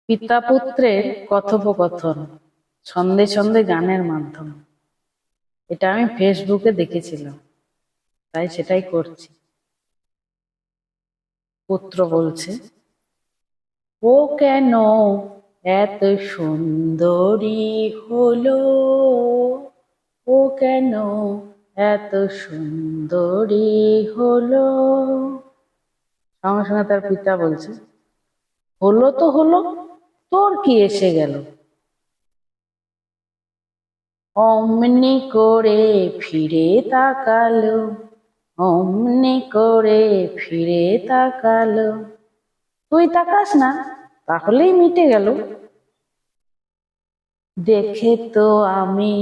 পিতা পুত্রের কথোপকথন ছন্দে ছন্দে গানের মাধ্যমে। এটা আমি ফেসবুকে দেখেছিলাম, তাই সেটাই করছি। পুত্র বলছে, ও কেন এত সুন্দরী হলো, ও কেন এত সুন্দরী হলো। সঙ্গে সঙ্গে তার পিতা বলছে, হলো তো হলো, তোর কি এসে গেল। অমনি করে ফিরে তাকালো, অমনি করে ফিরে তাকালো। তুই তাকাস না, তাহলেই মিটে গেল। দেখে তো আমি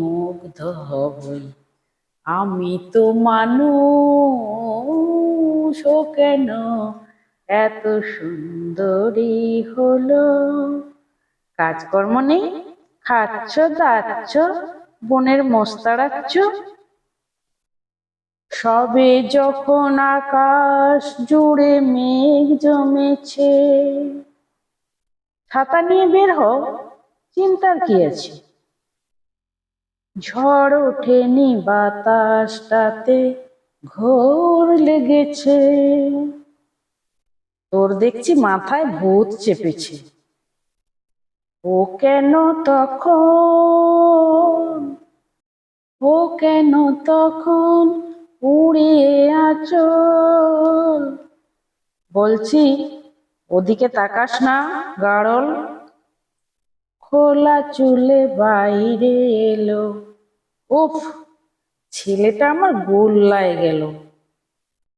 মুগ্ধ হবই, আমি তো মানুষ, ও কেন এত সুন্দরী হলো। কাজকর্ম নেই, খাচ্ছ দাচ্ছ, বনের মোস্তারাচ্ছ। সবে যখন আকাশ জুড়ে মেঘ জমেছে, ছাতা নিয়ে বের হও, চিন্তার কি আছে। ঝড় ওঠেনি বাতাসটাতে ঘোর লেগেছে, তোর দেখছি মাথায় ভূত চেপেছে। ও কেন তখন, ও কেন তখন উড়িয়ে আঁচল। বলছি ওদিকে তাকাস না, গাড়ল। খোলা চুলে বাইরে এলো, উফ, ছেলেটা আমার গোল্লায় গেল।